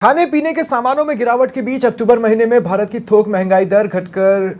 खाने पीने के सामानों में गिरावट के बीच अक्टूबर महीने में भारत की थोक महंगाई दर घटकर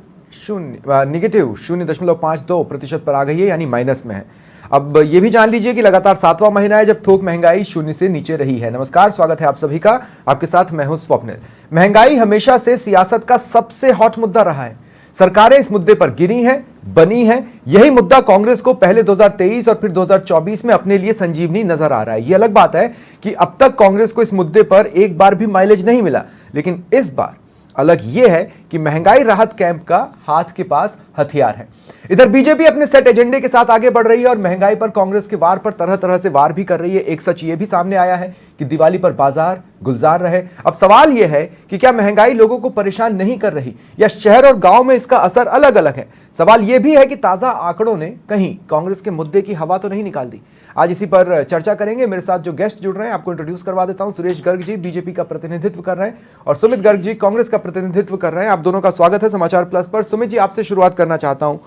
निगेटिव 0.52% पर आ गई है, यानी माइनस में है। अब ये भी जान लीजिए कि लगातार 7वां महीना है जब थोक महंगाई शून्य से नीचे रही है। नमस्कार, स्वागत है आप सभी का। आपके साथ मैं हूं स्वप्निल। महंगाई हमेशा से सियासत का सबसे हॉट मुद्दा रहा है। सरकारें इस मुद्दे पर गिरी हैं, बनी हैं। यही मुद्दा कांग्रेस को पहले 2023 और फिर 2024 में अपने लिए संजीवनी नजर आ रहा है। यह अलग बात है कि अब तक कांग्रेस को इस मुद्दे पर एक बार भी माइलेज नहीं मिला, लेकिन इस बार अलग यह है कि महंगाई राहत कैंप का हाथ के पास हथियार है। इधर बीजेपी अपने सेट एजेंडे के साथ आगे बढ़ रही है और महंगाई पर कांग्रेस के वार पर तरह तरह से वार भी कर रही है। एक सच यह भी सामने आया है कि दिवाली पर बाजार गुलजार रहे। अब सवाल यह है कि क्या महंगाई लोगों को परेशान नहीं कर रही, या शहर और गांव में इसका असर अलग अलग है। सवाल यह भी है कि ताजा आंकड़ों ने कहीं कांग्रेस के मुद्दे की हवा तो नहीं निकाल दी। आज इसी पर चर्चा करेंगे। मेरे साथ जो गेस्ट जुड़ रहे हैं आपको इंट्रोड्यूस करवा देता हूं। सुरेश गर्ग जी बीजेपी का प्रतिनिधित्व कर रहे हैं और सुमित गर्ग जी कांग्रेस का प्रतिनिधित्व कर रहे हैं। आप दोनों का स्वागत है समाचार प्लस पर। सुमित जी, आपसे शुरुआत करना चाहता हूं।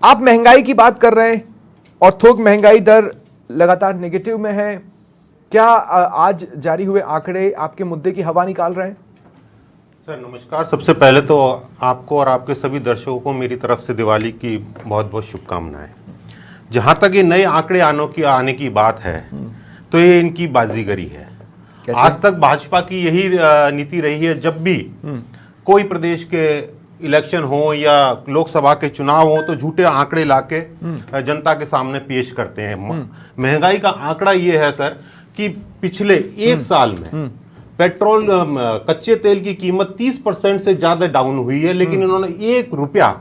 आप महंगाई की बात कर रहे हैं और थोक महंगाई दर लगातार नेगेटिव में है। क्या आज जारी हुए आंकड़े आपके मुद्दे की हवा निकाल रहे हैं? सर नमस्कार। सबसे पहले तो आपको और आपके सभी दर्शकों को मेरी तरफ से दिवाली की बहुत बहुत शुभकामनाएं। जहां तक ये नए आंकड़े आने की बात है तो ये इनकी बाजीगरी है। कैसे? आज तक भाजपा की यही नीति रही है, जब भी कोई प्रदेश के इलेक्शन हो या लोकसभा के चुनाव हो तो झूठे आंकड़े लाके जनता के सामने पेश करते हैं। महंगाई का आंकड़ा ये है सर कि पिछले एक साल में पेट्रोल कच्चे तेल की कीमत 30% से ज्यादा डाउन हुई है, लेकिन इन्होंने 1 रुपया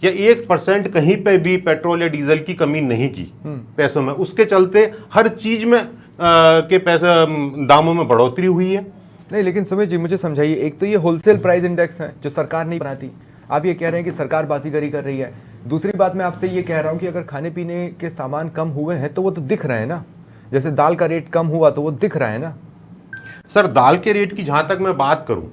या 1% कहीं पे भी पेट्रोल या डीजल की कमी नहीं की पैसों में। उसके चलते हर चीज में के पैसे दामों में बढ़ोतरी हुई है। नहीं, लेकिन सुमित जी मुझे समझाइए। एक तो ये होलसेल प्राइस इंडेक्स है जो सरकार नहीं बनाती, आप ये कह रहे हैं कि सरकार बाजीगरी कर रही है। दूसरी बात मैं आपसे ये कह रहा हूं कि अगर खाने पीने के सामान कम हुए हैं तो वो तो दिख रहे हैं ना। जैसे दाल का रेट कम हुआ तो वो दिख रहा है ना। सर दाल के रेट की जहां तक मैं बात करूं,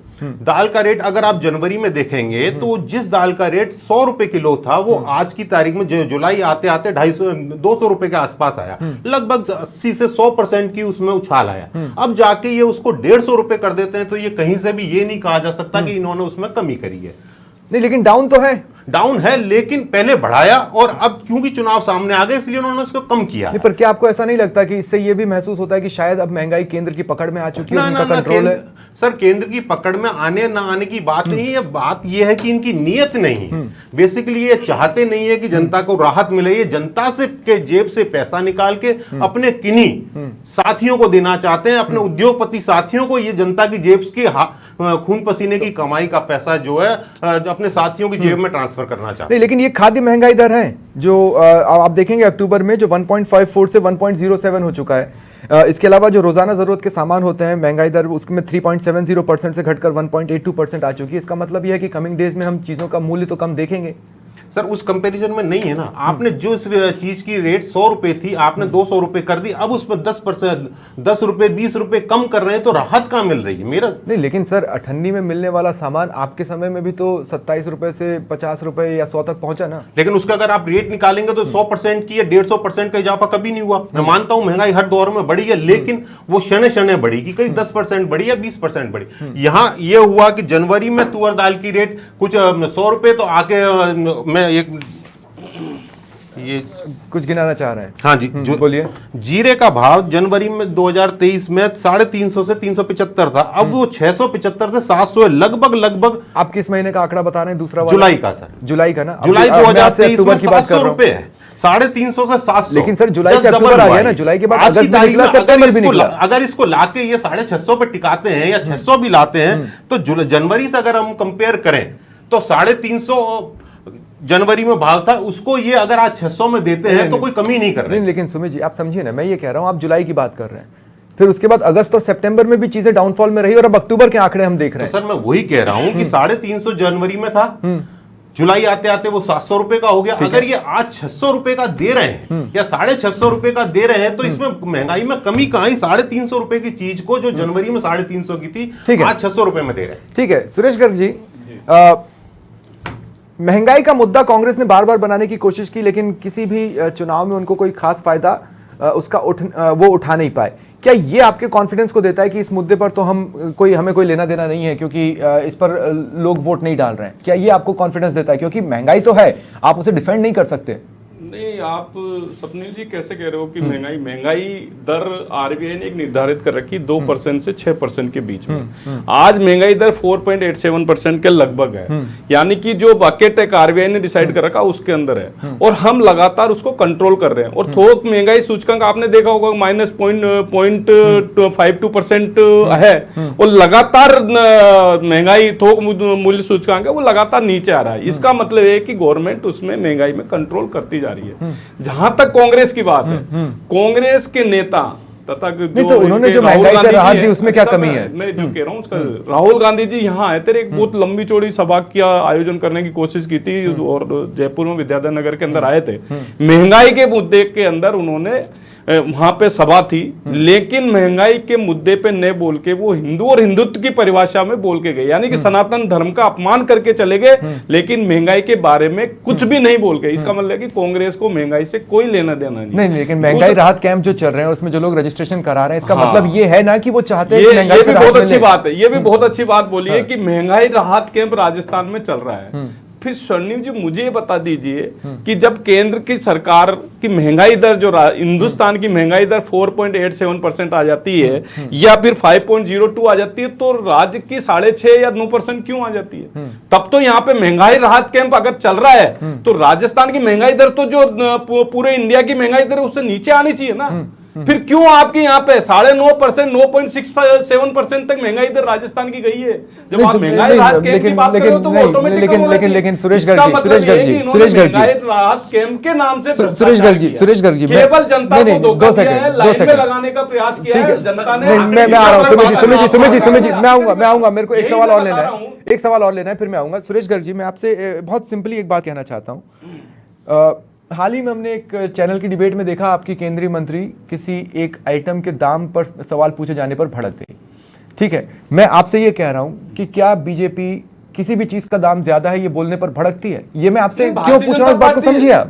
दाल का रेट अगर आप जनवरी में देखेंगे तो जिस दाल का रेट 100 रुपए किलो था वो आज की तारीख में जुलाई आते आते 250 रुपए के आसपास आया। लगभग 80 से 100% की उसमें उछाल आया। अब जाके ये उसको 150 रुपए कर देते हैं तो ये कहीं से भी ये नहीं कहा जा सकता कि इन्होंने उसमें कमी करी है। नहीं, लेकिन डाउन तो है। डाउन है, लेकिन पहले बढ़ाया और अब क्योंकि चुनाव सामने आ गए इसलिए उन्होंने उसको कम किया। नहीं, पर क्या आपको ऐसा नहीं लगता कि इससे ये भी महसूस होता है कि शायद अब महंगाई केंद्र की पकड़ में आ चुकी है, उनका कंट्रोल है? सर केंद्र की पकड़ में आने ना आने की बात नहीं है, बात यह है कि इनकी नीयत नहीं है। बेसिकली ये चाहते नहीं है कि जनता को राहत मिले। ये जनता से के जेब से पैसा निकाल के अपने किन्हीं साथियों को देना चाहते हैं, अपने उद्योगपति साथियों को। ये जनता की जेब की खून पसीने की कमाई का पैसा जो है अपने साथियों की जेब में ट्रांसफर करना चाहते हैं। नहीं, लेकिन ये खाद्य महंगाई दर है जो आप देखेंगे अक्टूबर में जो 1.54 से 1.07 हो चुका है। इसके अलावा जो रोजाना जरूरत के सामान होते हैं महंगाई दर उसमें 3.70% से घटकर 1.82% आ चुकी है। इसका मतलब यह है कि कमिंग डेज में हम चीजों का मूल्य तो कम देखेंगे। सर उस कंपैरिजन में नहीं है ना। आपने जो चीज की रेट 100 रुपए थी आपने 200 रुपए कर दी, अब उसमें 10 रुपए 20 रुपए कम कर रहे हैं तो राहत कहां मिल रही है? मेरा नहीं, लेकिन सर अठन्नी में मिलने वाला सामान आपके समय में भी तो 27 रुपए से 50 रुपए या 100 तक पहुंचा ना। लेकिन उसका अगर आप रेट निकालेंगे तो 100% की या 150% का इजाफा कभी नहीं हुआ। मैं मानता हूं महंगाई हर दौर में बढ़ी है, लेकिन वो शने शने बढ़ी कि कहीं 10% बढ़ी या 20% बढ़ी। यहां यह हुआ कि जनवरी में तुअर दाल की रेट कुछ 100 रुपए तो आके ये कुछ गिनाना चाह रहे हैं? हाँ जी, जो बोलिए। जीरे का भाव जनवरी में 2023 में 350 से 375 था, अब वो 675 से 700 है। लगभग आप किस महीने का आंकड़ा बता रहे हैं? दूसरा वाला जुलाई का सर। जुलाई का ना? जुलाई 2023 में 700 रुपए है, 350 से 700। लेकिन सर जुलाई से अक्टूबर आ गया ना। जुलाई के बाद आज की तारीख में अगर इसको लाके ये 650 पे टिकाते हैं या 600 भी लाते हैं तो जनवरी से अगर हम कंपेयर करें तो 350 जनवरी में भाव था, उसको ये अगर आज 600 में देते हैं तो कोई कमी नहीं कर रहे। नहीं, लेकिन सुमित जी आप समझिए ना, मैं ये कह रहा हूं आप जुलाई की बात कर रहे हैं, फिर उसके बाद अगस्त और सितंबर में भी चीजें डाउनफॉल में रही और अब अक्टूबर के आंकड़े हम देख रहे हैं। तो सर मैं वही कह रहा हूं कि 350 जनवरी में था, जुलाई आते आते वो 700 रुपए का हो गया। अगर ये आज 600 रुपए का दे रहे हैं या 650 रुपए का दे रहे हैं तो इसमें महंगाई में कमी कहां है? 350 रुपए की चीज को जो जनवरी में 350 की थी आज 600 रुपए में दे रहे हैं। ठीक है सुरेश गर्ग जी, महंगाई का मुद्दा कांग्रेस ने बार बार बनाने की कोशिश की, लेकिन किसी भी चुनाव में उनको कोई खास फायदा वो उठा नहीं पाए। क्या ये आपके कॉन्फिडेंस को देता है कि इस मुद्दे पर तो हमें कोई लेना देना नहीं है, क्योंकि इस पर लोग वोट नहीं डाल रहे हैं? क्या ये आपको कॉन्फिडेंस देता है? क्योंकि महंगाई तो है, आप उसे डिफेंड नहीं कर सकते। नहीं, आप स्वप्निल जी कैसे कह रहे हो कि महंगाई दर आरबीआई ने एक निर्धारित कर रखी 2% से 6% के बीच में। आज महंगाई दर 4.87% के लगभग है, यानी कि जो बकेट एक आरबीआई ने डिसाइड कर रखा उसके अंदर है, और हम लगातार उसको कंट्रोल कर रहे हैं। और थोक महंगाई सूचकांक आपने देखा होगा -0.52% है, और लगातार महंगाई थोक मूल्य सूचकांक है वो लगातार नीचे आ रहा है। इसका मतलब है कि गवर्नमेंट उसमें महंगाई में कंट्रोल करती जा रही है। जहां तक कांग्रेस की बात है, कांग्रेस के नेता तथा नहीं तो उन्होंने जो महंगाई से राहत दी उसमें क्या कमी है? मैं जो कह रहा हूँ उसका, राहुल गांधी जी यहाँ आए थे, एक बहुत लंबी चौड़ी सभा का आयोजन करने की कोशिश की थी और जयपुर में विद्याधर नगर के अंदर आए थे। महंगाई के मुद्दे के अंदर उन्होंने वहां पे सभा थी, लेकिन महंगाई के मुद्दे पे न बोल के वो हिंदू और हिंदुत्व की परिभाषा में बोल के गए, यानी कि सनातन धर्म का अपमान करके चले गए, लेकिन महंगाई के बारे में कुछ भी नहीं बोल के। इसका मतलब है कि कांग्रेस को महंगाई से कोई लेना देना नहीं। लेकिन महंगाई राहत कैंप जो चल रहे हैं उसमें जो लोग रजिस्ट्रेशन करा रहे हैं, इसका मतलब ये है ना कि वो चाहते हैं ये भी बहुत अच्छी बात है, ये भी बहुत अच्छी बात बोली है कि महंगाई राहत कैंप राजस्थान में चल रहा है। फिर स्वर्णिम जी मुझे ये बता दीजिए कि जब केंद्र की सरकार की महंगाई दर जो हिंदुस्तान की महंगाई दर 4.87% आ जाती है या फिर 5.02 आ जाती है, तो राज्य की 6.5 या 9% क्यों आ जाती है? तब तो यहाँ पे महंगाई राहत कैंप अगर चल रहा है तो राजस्थान की महंगाई दर तो जो पूरे इंडिया की महंगाई दर है उससे नीचे आनी चाहिए ना। फिर क्यों आपके यहाँ पे 9.5%, 9.67% तक महंगाई दर राजस्थान की गई है? जब आप महंगाई राहत कैंप की बात कर रहे हो तो वो ऑटोमेटिक लेकिन सुरेश गर्ग राहत कैंप के नाम से सुरेश गर्ग जी केवल जनता को धोखा दिया है, लाइन में लगाने का प्रयास किया है जनता ने। मैं आ रहा हूँ सुमित जी, मैं आऊंगा, मेरे को एक सवाल और लेना है, फिर मैं आऊंगा। सुरेश गर्ग जी, मैं आपसे बहुत सिंपली एक बात कहना चाहता हूँ। हाल ही में हमने एक चैनल की डिबेट में देखा, आपकी केंद्रीय मंत्री किसी एक आइटम के दाम पर सवाल पूछे जाने पर भड़क गई। ठीक है, मैं आपसे ये कह रहा हूं कि क्या बीजेपी किसी भी चीज का दाम ज्यादा है ये बोलने पर भड़कती है? ये मैं आपसे क्यों पूछ रहा हूं, इस बात को समझिए आप।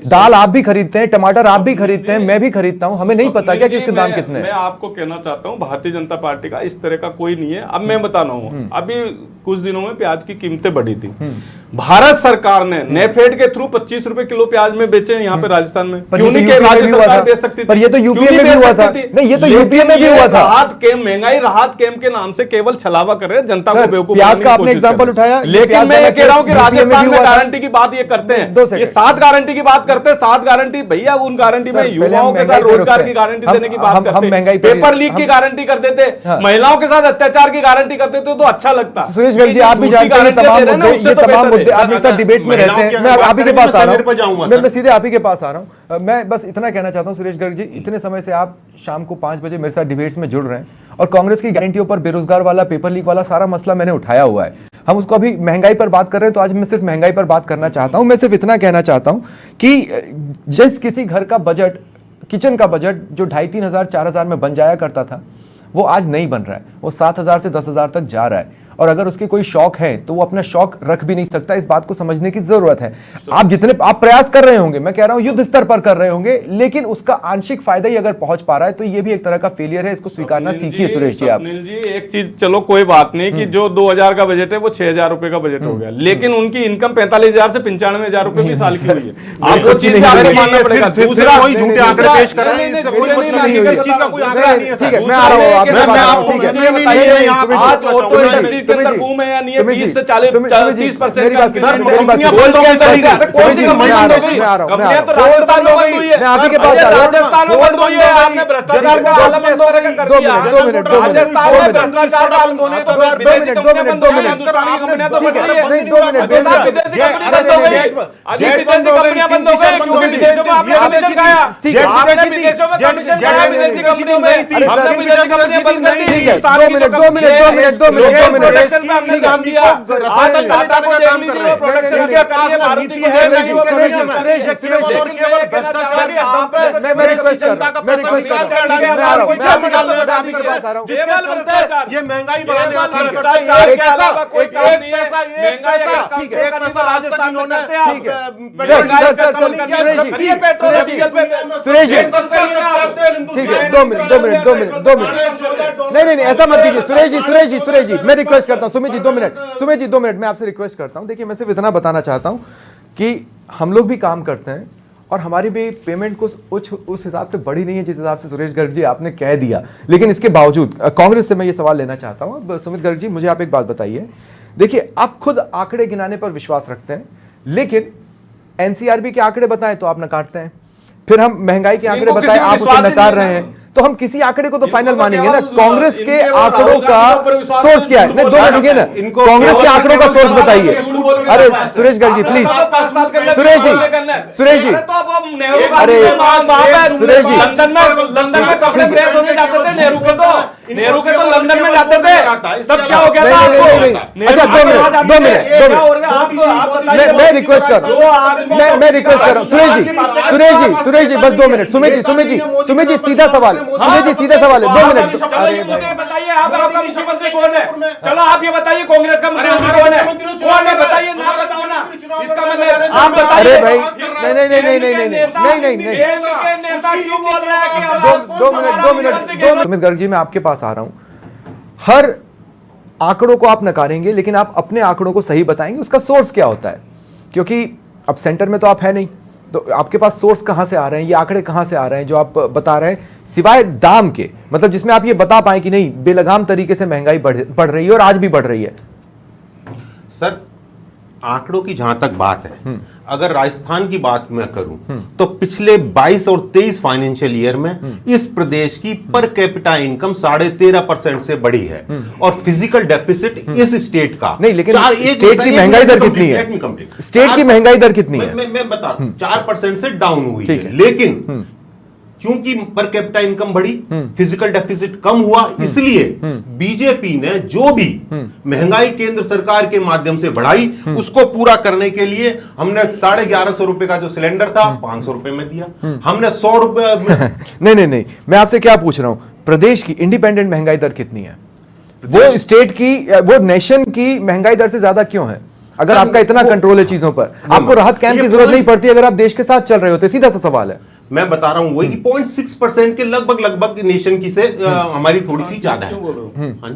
दाल आप भी खरीदते हैं, टमाटर आप भी खरीदते हैं, मैं भी खरीदता हूं, हमें नहीं पता क्या कि इसके दाम कितने हैं? मैं आपको कहना चाहता हूं भारतीय जनता पार्टी का इस तरह का कोई नहीं है। अब मैं बता रहा हूं, अभी कुछ दिनों में प्याज की कीमतें बढ़ी थी, भारत सरकार ने नेफेड के थ्रू 25 रुपए किलो प्याज में बेचे यहाँ पे राजस्थान में। क्यों नहीं कि राज्य सरकार बेच सकती थी? पर ये तो यूपीए में भी हुआ था। नहीं, ये तो यूपीए में भी हुआ था। राहत कैंप, महंगाई राहत कैंप के नाम से केवल छलावा कर रहे हैं, जनता को बेवकूफ। प्याज का आपने एग्जांपल उठाया, लेकिन मैं ये कह रहा हूं कि राजस्थान में गारंटी की बात ये करते हैं, ये 7 गारंटी की बात करते हैं। 7 गारंटी भैया, उन गारंटी में युवाओं के साथ रोजगार की गारंटी देने की बात करते हैं, पेपर लीक की गारंटी कर देते, महिलाओं के साथ अत्याचार की गारंटी कर देते तो अच्छा लगता। सुरेश गर्ग जी, आप भी जानते हैं तमाम मुद्दे आप मेरे साथ डिबेट्स में रहते हैं। मैं आप ही के पास आ रहा हूं, मैं सीधे आप ही के पास आ रहा हूं। मैं बस इतना कहना चाहता हूं सुरेश गर्ग जी, इतने समय से आप शाम को 5 बजे मेरे साथ डिबेट्स में जुड़ रहे हैं और कांग्रेस की गारंटियों पर, बेरोजगार वाला, पेपर लीक वाला सारा मसला मैंने उठाया हुआ है। हम उसको अभी महंगाई पर बात कर रहे हैं, तो आज मैं सिर्फ महंगाई पर बात करना चाहता हूं। मैं सिर्फ इतना कहना चाहता हूं कि जिस किसी घर का बजट, किचन का बजट जो 2500, 3000, 4000 में बन जाया करता था, वो आज नहीं बन रहा है, वो 7000 से 10,000 तक जा रहा है। और अगर उसके कोई शौक है तो वो अपना शौक रख भी नहीं सकता। इस बात को समझने की जरूरत है। आप प्रयास कर रहे होंगे, मैं कह रहा हूं युद्ध स्तर पर कर रहे होंगे, लेकिन उसका आंशिक फायदा ही अगर पहुंच पा रहा है तो ये भी एक तरह का फेलियर है। इसको स्वीकारना सीखिए सुरेश जी। आप एक चीज, चलो कोई बात नहीं कि जो 2000 का बजट है वो 6000 रुपए का बजट हो गया, लेकिन उनकी इनकम 45,000 से 95,000 रुपए की साल की हुई है। आप वो चीज मानना पड़ेगा। दूसरा कोई झूठे आंकड़े पेश कर रहे हैं, इससे कोई मतलब नहीं है, इस चीज का कोई आंकड़ा नहीं है। ठीक है, मैं आ रहा हूं, आज ऑटो इंडस्ट्री के अंदर बूम है या नहीं है? 20 से 40, 30% का कंपनियां बंद हो गई, कौन सी कंपनी बंद हो गई? कंपनियां तो राजस्थान में बंद हुई है। मैं आप ही के पास आ रहा हूं। राजस्थान में बंद हुई है। आपने भ्रष्टाचार का आलम इस तरह का कर दिया। राजस्थान में भ्रष्टाचार का आलम होने तो विदेशी कंपनियां बंद हो गई, हिंदुस्तानी कंपनियां तो बंद हुई है। विदेशी कंपनी बंद हो गई, अभी विदेशी कंपनियां बंद हो गई क्योंकि विदेशों में आपने कमीशन खाया। आपने विदेशों में कमीशन खाया, विदेशी कंपनियों में हमने विदेशी कंपनियां बंद कर दी। 2 मिनट प्रोडक्शन पे हमने ध्यान दिया। आज टाटा को देख लीजिए, वो प्रोडक्शन इनके कर पास रही है, ना मारुति नीति को है, देख रही है, वो नहीं, प्रोडक्शन सुरेश, कर रही है। केवल और केवल भ्रष्टाचार के दम पे मैं रिक्वेस्ट कर रहा हूं, मैं रिक्वेस्ट कर रहा हूं, मैं आ रहा हूं, मैं आपके पास आ रहा हूं। जिसके चलते ये महंगाई बढ़ाने का काम करते हैं। भ्रष्टाचार एक के अलावा कोई काम पैसा, नहीं है। एक पैसा, ठीक है। एक पैसा आज तक इन्होंने ठीक है। पेट्रोल सर, डीजल सर, का सर, कम नहीं सुरेश किया। जी, free petrol Suresh ji, diesel पे सुरेश जी, एक सस्ता कच्चा तेल हिंदुस्तान ठीक है, में 2 मिनट, 2 मिनट, 2 मिनट, 2 मिनट। नहीं नहीं नहीं, ऐसा मत कीजिए सुरेश जी, सुरेश जी, सुरेश जी, मैं रिक्वेस्ट करता हूं, सुमित जी 2 मिनट, सुमित जी 2 मिनट, मैं आपसे रिक्वेस्ट करता हूं। देखिए, मैं सिर्फ इतना बताना चाहता हूं कि हम लोग भी काम करते हैं और हमारी भी पेमेंट को उस हिसाब से बढ़ी नहीं है जिस हिसाब से सुरेश गर्ग जी आपने कह दिया। लेकिन इसके बावजूद कांग्रेस से मैं ये सवाल लेना चाहता हूं। अब सुमित गर्ग जी, मुझे आप एक बात बताइए। देखिए, आप खुद आंकड़े गिनाने पर विश्वास रखते हैं, लेकिन एनसीआरबी के आंकड़े बताएं तो आप नकारते हैं, फिर हम महंगाई के आंकड़े बताएं आप उसे नकार रहे हैं। तो हम किसी आंकड़े को तो फाइनल मानेंगे ना। कांग्रेस के आंकड़ों का सोर्स क्या है? नहीं, 2 मिनट रुकिए ना, कांग्रेस के आंकड़ों का सोर्स बताइए। अरे सुरेश गर्ग जी, प्लीज, सुरेश जी, सुरेश जी, अरे सुरेश जी, लंदन में कपड़े प्रेस होने जाते थे नेहरू के तो लंदन में जाते थे, तब क्या हो गया था आपको? अच्छा 2 मिनट, 2 मिनट, मैं रिक्वेस्ट कर रहा हूँ, मैं रिक्वेस्ट कर रहा हूँ सुरेश जी, सुरेश जी, सुरेश जी, बस 2 मिनट। सुमित जी, सुमित जी, सुमित जी, सीधा सवाल, सुमित जी, सीधा सवाल है, 2 मिनट। चलो ये मुझे बताइए, आपका मुख्यमंत्री कौन है? चलो आप ये बताइए, कांग्रेस का मुख्यमंत्री कौन है? कौन है बताइए, ना बताओ ना, इसका मतलब आप बताइए। अरे भाई, नहीं नहीं नहीं नहीं नहीं नहीं नहीं नहीं नहीं, नेता क्यों बोल रहा है कि हम 2 मिनट, 2 मिनट, सुमित गर्ग जी, मैं आपके पास आ रहा हूं। हर आंकड़ों को आप नकारेंगे, लेकिन आप अपने आंकड़ों को सही बताएंगे, उसका सोर्स क्या होता है? क्योंकि अब सेंटर में तो आप है नहीं, तो आपके पास सोर्स कहां से आ रहे हैं, ये आंकड़े कहां से आ रहे हैं जो आप बता रहे हैं, सिवाय दाम के, मतलब जिसमें आप ये बता पाए कि नहीं बेलगाम तरीके से महंगाई बढ़ रही है और आज भी बढ़ रही है। सर, आंकड़ों की जहां तक बात है, अगर राजस्थान की बात मैं करूं तो पिछले 22 और 23 फाइनेंशियल ईयर में इस प्रदेश की पर कैपिटा इनकम 13.5% से बढ़ी है और फिजिकल डेफिसिट इस स्टेट का नहीं, लेकिन स्टेट की महंगाई दर कितनी है? स्टेट की महंगाई दर कितनी है? मैं बता 4% से डाउन हुई ठीक है, लेकिन क्योंकि पर कैपिटा इनकम बढ़ी, फिजिकल डेफिसिट कम हुआ, इसलिए बीजेपी ने जो भी महंगाई केंद्र सरकार के माध्यम से बढ़ाई, उसको पूरा करने के लिए हमने 1150 रुपए का जो सिलेंडर था 500 रुपए में दिया, हमने 100 रुपए नहीं नहीं नहीं, मैं आपसे क्या पूछ रहा हूं, प्रदेश की इंडिपेंडेंट महंगाई दर कितनी है? वो स्टेट की, वो नेशन की महंगाई दर से ज्यादा क्यों है? अगर आपका इतना कंट्रोल है चीजों पर, आपको राहत कैंप की जरूरत नहीं पड़ती अगर आप देश के साथ चल रहे होते। सीधा सा सवाल है, मैं बता रहा हूं वही कि 0.6% के लगभग नेशन की से हमारी थोड़ी सी ज्यादा है।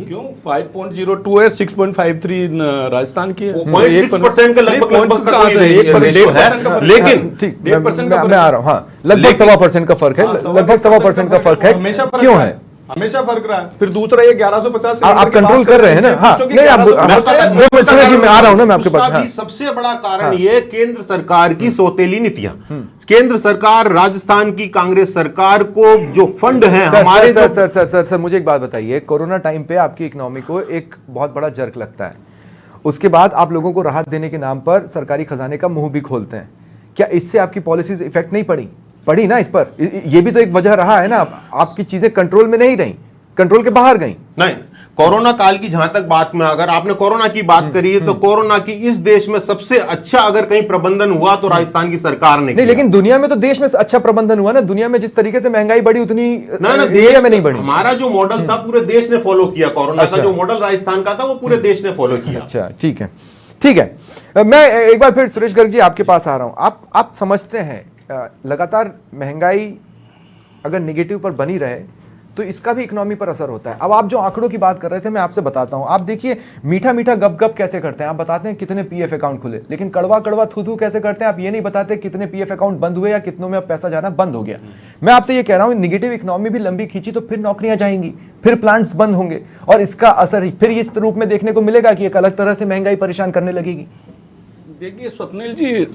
क्यों 5.02 है, 6.53 राजस्थान की है, 0.6% के लगभग का कोई रेशियो है, लेकिन ठीक, मैं आ रहा हूं। हाँ, लगभग 1.25% का फर्क है, लगभग 1.25% का फर्क है। क्यों है? हमेशा फर्क रहा है। फिर दूसरा ये 1150 आप कंट्रोल कर रहे हैं ना? हाँ, नहीं, आप मैं आ रहा हूं ना, मैं आपके पास। उसका भी सबसे बड़ा कारण ये केंद्र सरकार की सौतेली नीतियां। केंद्र सरकार, राजस्थान की कांग्रेस सरकार को जो फंड है हमारे सर, मुझे एक बात बताइए, कोरोना टाइम पे आपकी इकोनॉमी को एक बहुत बड़ा जर्क लगता है, उसके बाद आप लोगों को राहत देने के नाम पर सरकारी खजाने का मुंह भी खोलते हैं। क्या इससे आपकी पॉलिसीज इफेक्ट नहीं पड़ी ना? इस पर ये भी तो एक वजह रहा है ना, आपकी चीजें कंट्रोल में नहीं रही, कंट्रोल के बाहर गई। नहीं, कोरोना काल की जहां तक बात में, अगर आपने कोरोना की बात करी है तो कोरोना की इस देश में सबसे अच्छा अगर कहीं प्रबंधन हुआ तो राजस्थान की सरकार ने नहीं, लेकिन दुनिया में तो देश में अच्छा प्रबंधन हुआ ना। दुनिया में जिस तरीके से महंगाई बढ़ी उतनी ना देश में नहीं बढ़ी। हमारा जो मॉडल था पूरे देश ने फॉलो किया, कोरोना का जो मॉडल राजस्थान का था वो पूरे देश ने फॉलो किया। अच्छा, ठीक है, ठीक है। मैं एक बार फिर सुरेश गर्ग जी आपके पास आ रहा हूं। आप समझते हैं लगातार महंगाई अगर निगेटिव पर बनी रहे तो इसका भी इकोनॉमी पर असर होता है। अब आप जो आंकड़ों की बात कर रहे थे, मैं आपसे बताता हूं। आप देखिए, मीठा मीठा गप गप कैसे करते हैं, आप बताते हैं कितने पीएफ अकाउंट खुले, लेकिन कड़वा कड़वा थू थू कैसे करते हैं, आप ये नहीं बताते कितने पीएफ अकाउंट बंद हुए या कितनों में अब पैसा जाना बंद हो गया। मैं आपसे ये कह रहा हूं, निगेटिव इकोनॉमी भी लंबी खींची तो फिर नौकरियां जाएंगी, फिर प्लांट्स बंद होंगे और इसका असर फिर इस रूप में देखने को मिलेगा कि एक अलग तरह से महंगाई परेशान करने लगेगी। देखिए स्वप्निल जी,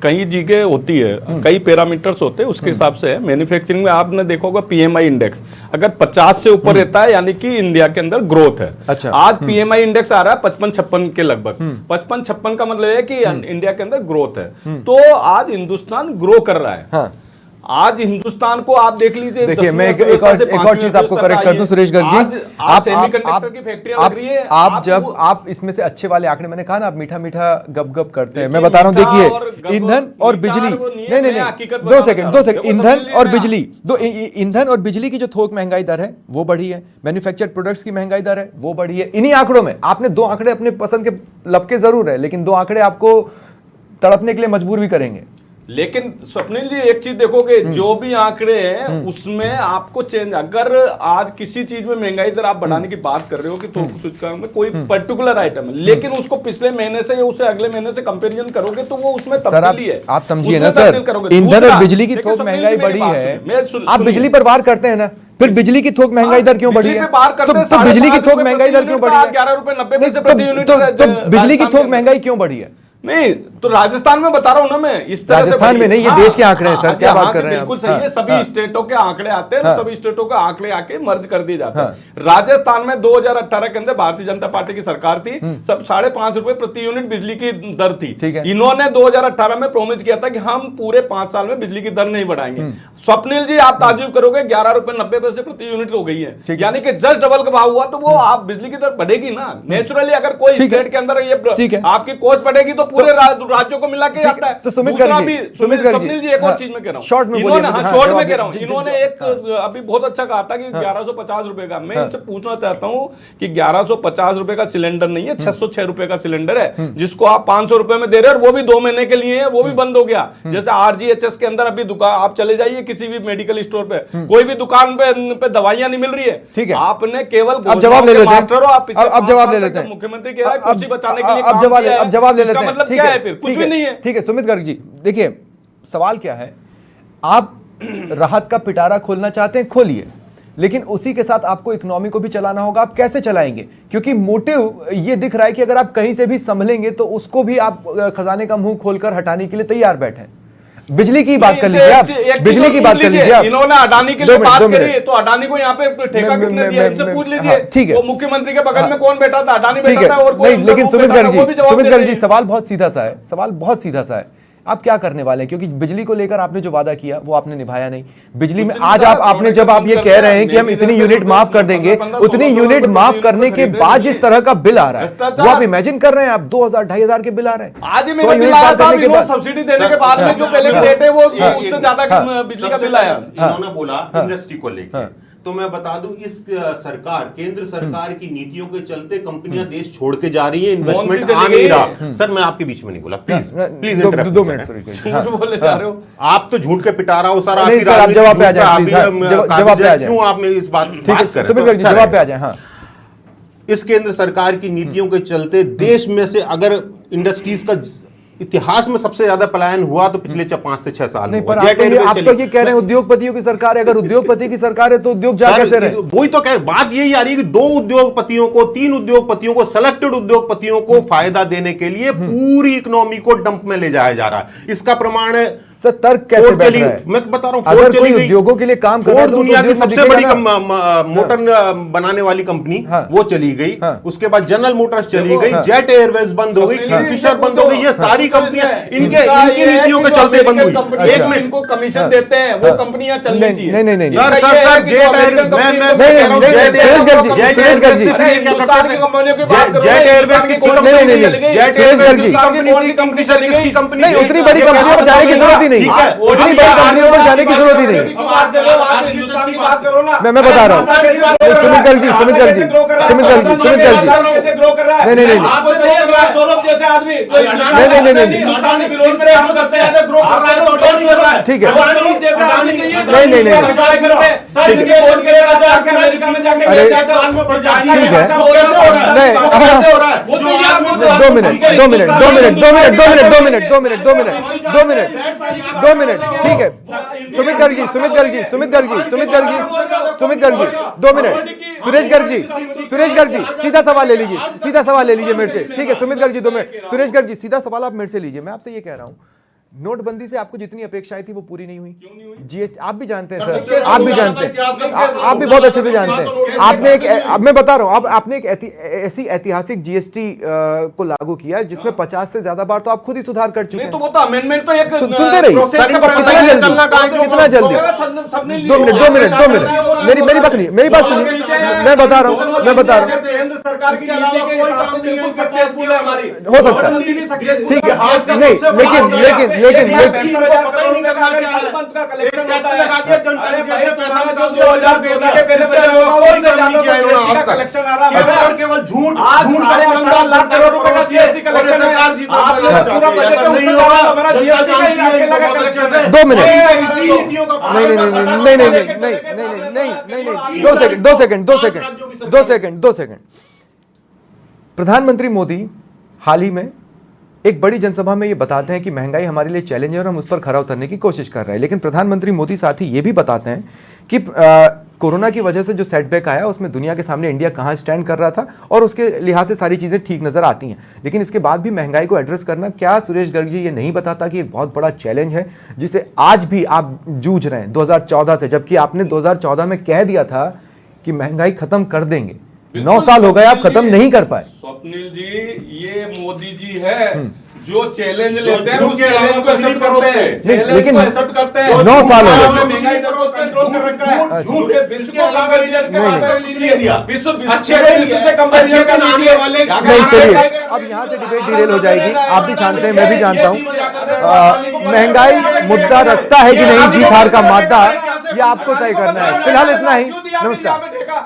कई जगह होती है, कई पैरामीटर्स होते हैं, उसके हिसाब से है। मैन्युफैक्चरिंग में आपने देखा होगा पीएमआई इंडेक्स अगर 50 से ऊपर रहता है यानी कि इंडिया के अंदर ग्रोथ है। अच्छा। आज पीएमआई इंडेक्स आ रहा है 55-56 के लगभग। 55-56 का मतलब है कि इंडिया के अंदर ग्रोथ है, तो आज हिंदुस्तान ग्रो कर रहा है। हाँ। आज हिंदुस्तान को आप देख लीजिए। देखिए मैं एक और चीज आपको करेक्ट कर दूं सुरेश गर्ग जी, आज सेमीकंडक्टर की फैक्ट्रियां लग रही है। आप इसमें से अच्छे वाले आंकड़े, मैंने कहा ना आप मीठा मीठा गप गप करते हैं, मैं बता रहा हूं, देखिए ईंधन और बिजली, नहीं, 2 सेकंड, ईंधन और बिजली, ईंधन और बिजली की जो थोक महंगाई दर है वो बढ़ी है, मैन्युफैक्चर्ड प्रोडक्ट्स की महंगाई दर है वो बढ़ी है। इन्हीं आंकड़ों में आपने 2 आंकड़े अपने पसंद के लपके जरूर है, लेकिन 2 आंकड़े आपको तड़पने के लिए मजबूर भी करेंगे। लेकिन स्वप्निल जी एक चीज देखोगे, जो भी आंकड़े हैं उसमें आपको चेंज, अगर आज किसी चीज में महंगाई दर आप बढ़ाने की बात कर रहे हो कि थोक सूचकांक में कोई पर्टिकुलर आइटम है, लेकिन उसको पिछले महीने से या उससे अगले महीने से कंपैरिजन करोगे तो वो उसमें तब्दीली है। आप समझिए ना सर, ईंधन और बिजली की थोक महंगाई बढ़ी है, आप बिजली पर वार करते हैं ना, फिर बिजली की थोक महंगाई दर क्यों बढ़ी है? तो बिजली की थोक महंगाई दर क्यों बढ़ी है? 11.90 प्रति यूनिट। तो बिजली की थोक महंगाई क्यों बढ़ी है? नहीं तो राजस्थान में बता रहा हूं ना मैं, इस तरह राजस्थान में नहीं, ये देश के आंकड़े हैं सर, क्या बात कर रहे हैं? बिल्कुल सही है, सभी स्टेटों के आंकड़े आते हैं, सभी स्टेटों के आंकड़े आके मर्ज कर दिए जाते हैं। राजस्थान में 2018 के अंदर भारतीय जनता पार्टी की सरकार थी, सब 5.5 रुपए प्रति यूनिट बिजली की दर थी। इन्होंने 2018 में प्रॉमिस किया था कि हम पूरे 5 साल में बिजली की दर नहीं बढ़ाएंगे। स्वप्निल जी आप ताजुब करोगे, 11.90 प्रति यूनिट हो गई है, यानी कि जस्ट डबल का भाव हुआ, तो वो आप बिजली की दर बढ़ेगी ना नेचुरली। अगर कोई स्टेट के अंदर ये आपकी कॉस्ट बढ़ेगी तो पूरे राज्यों को मिला के आता है। तो सुमित गर्ग जी एक और चीज में कह रहा हूं, शॉर्ट में कह रहा हूं, इन्होंने एक अभी बहुत अच्छा कहा था कि 1150 रुपए का, मैं इनसे पूछना चाहता हूं कि 1150 रुपए का सिलेंडर नहीं है, 606 रुपए का सिलेंडर है, जिसको आप 500 रुपए में दे रहे हैं, और वो भी 2 महीने के लिए है, वो भी बंद हो गया। जैसे RGHS के अंदर अभी दुकान आप चले जाइए किसी भी मेडिकल स्टोर पे, कोई भी दुकान पे दवाइयां नहीं मिल रही है। ठीक है, आपने केवल अब जवाब ले लेते हैं, अब जवाब ले लेते हैं, मुख्यमंत्री कह रहा है कुर्सी बचाने के लिए, अब जवाब ले लेते हैं, मतलब क्या है फिर? कुछ भी नहीं है। ठीक है सुमित गर्ग जी, देखिए सवाल क्या है, आप राहत का पिटारा खोलना चाहते हैं, खोलिए, लेकिन उसी के साथ आपको इकोनॉमी को भी चलाना होगा। आप कैसे चलाएंगे? क्योंकि मोटिव ये दिख रहा है कि अगर आप कहीं से भी संभलेंगे तो उसको भी आप खजाने का मुंह खोलकर हटाने के लिए तैयार बैठे। बिजली की बात कर लीजिए आप, बिजली की बात कर लीजिए आप, इन्होंने अडानी के लिए बात करी, तो अडानी को यहाँ पे ठेका किसने दिया, इनसे पूछ लीजिए। ठीक है, वो मुख्यमंत्री के बगल में कौन बैठा था? अडानी बैठा था। और नहीं, लेकिन सुमित गर्ग जी सवाल बहुत सीधा सा है, सवाल बहुत सीधा सा है, आप क्या करने वाले हैं? क्योंकि बिजली को लेकर आपने जो वादा किया वो आपने निभाया नहीं। बिजली में आज आपने जब आप ये कह रहे हैं कि हम इतनी यूनिट माफ कर देंगे, उतनी यूनिट माफ करने के बाद जिस तरह का बिल आ रहा है वो आप इमेजिन कर रहे हैं, आप 2000-2500 के बिल आ रहे हैं। आज ही सब्सिडी देने के बाद में जो पहले की रेट है वो उससे ज्यादा बिजली का बिल आया। इन्होंने बोला इंडस्ट्री को लेकर, तो मैं बता दूं इस सरकार, केंद्र सरकार की नीतियों के चलते कंपनियां देश छोड़ के जा रही हैं, इन्वेस्टमेंट आ नहीं रहा। सर मैं आपके बीच में नहीं बोला, प्लीज 2 मिनट बोले जा रहे हो आप, तो झूठ के पिटारा हो सर। आप जवाब पे आ जाए, जवाब पे आ जाए, क्यों आपने इस बात कर, जवाब पे आ जाए। हाँ, इस केंद्र सरकार की नीतियों के चलते देश में से अगर इंडस्ट्रीज का इतिहास में सबसे ज्यादा पलायन हुआ तो पिछले 5 से 6 साल में। पर आप तो ये कह रहे हैं उद्योगपतियों की सरकार है, अगर उद्योगपति की सरकार है तो उद्योग जा कैसे रहे? वही तो कह, बात यही आ रही है कि 2 उद्योगपतियों को, 3 उद्योगपतियों को, सेलेक्टेड उद्योगपतियों को फायदा देने के लिए पूरी इकोनॉमी को डंप में ले जाया जा रहा है। इसका प्रमाण है सर, तर्क कैसे बैठ रहा है? मैं बता रहा हूं, अगर कोई उद्योगों के लिए काम कर रहा है तो दुनिया की सबसे बड़ी मोटर बनाने वाली कंपनी वो चली गई, उसके बाद जनरल मोटर्स चली गई, जेट एयरवेज बंद हो गई, किंगफिशर बंद हो गई, ये सारी कंपनियां इनकी नीतियों के चलते बंद हुई। एक मिनट, इनको कमीशन देते हैं, वो कंपनियां चलनी चाहिए। नहीं सर जेट नहीं, उतनी बड़ी कंपनियों में जाने की जरूरत ही नहीं, उतनी बड़ी कंपनियों में जाने की जरूरत ही नहीं। मैं बता रहा हूँ सुमित गर्ग जी, ठीक है, दो मिनट, ठीक है। सुमित गर्ग जी 2 मिनट। सुरेश गर्ग जी सीधा सवाल ले लीजिए मेरे से, ठीक है? सुमित गर्ग जी 2 मिनट। सुरेश गर्ग जी सीधा सवाल आप मेरे से लीजिए। मैं आपसे ये कह रहा हूं नोटबंदी से आपको जितनी अपेक्षाएं थी वो पूरी नहीं हुई। क्यों नहीं हुई? जीएसटी आप भी जानते हैं सर, सर, आप भी जानते हैं, आप भी बहुत अच्छे से जानते हैं। आपने एक, अब मैं बता रहा हूं, आपने एक ऐसी ऐतिहासिक जीएसटी को लागू किया जिसमें 50 से ज्यादा बार तो आप खुद ही सुधार कर चुके नहीं हैं। तो वो तो अमेंडमेंट तो एक सुनते रहिए, प्रोसेस सर, का इनको परिणाम पता ही है। नहीं चलना कहाँ है, कितना जल्दी, सबने लिए। 2 मिनट, मेरी बात सुनिए, मेरी बात सुनिए, मैं बता रहा हूं। केंद्र सरकार की नीति के हिसाब से बिल्कुल सक्सेसफुल है हमारी। हो सकता है, नोटबंदी भी successful ठीक है, है। नहीं, लेकिन केवल झूठ आज 18.5 लाख करोड़ रुपए का जीएसटी कलेक्शन है। आपने पूरा बजट है, उससे ज्यादा हमारा जीएसटी का ही अकेला का कलेक्शन है। 2 मिनट, नहीं, 2 सेकंड। प्रधानमंत्री मोदी हाल ही में एक बड़ी जनसभा में ये बताते हैं कि महंगाई हमारे लिए चैलेंज है और हम उस पर खरा उतरने की कोशिश कर रहे हैं, लेकिन प्रधानमंत्री मोदी साथ ही ये भी बताते हैं कि कोरोना की वजह से जो सेटबैक आया उसमें दुनिया के सामने इंडिया कहां स्टैंड कर रहा था और उसके लिहाज से सारी चीजें ठीक नजर आती हैं, लेकिन इसके बाद भी महंगाई को एड्रेस करना, क्या सुरेश गर्ग जी ये नहीं बताता कि एक बहुत बड़ा चैलेंज है जिसे आज भी आप जूझ रहे हैं 2014 से, जबकि आपने 2014 में कह दिया था कि महंगाई खत्म कर देंगे। 9 साल हो गए, आप खत्म नहीं कर पाए। स्वप्निल जी, ये मोदी जी है जो चैलेंज लेते हैं, उस चैलेंज को एक्सेप्ट करते हैं, लेकिन 9 साल हो गए। महंगाई दर को कंट्रोल कर रखा है। पूरे विश्व को कंपैरिजन कर लीजिए, विश्व से कंपैरिजन कर लीजिए। नहीं, चलिए अब यहाँ से डिबेट डिरेल हो जाएगी, आप भी जानते हैं, मैं भी जानता हूँ। महंगाई मुद्दा रखता है कि नहीं जीत हार का मादा, ये आपको तय करना है। फिलहाल इतना ही, नमस्कार।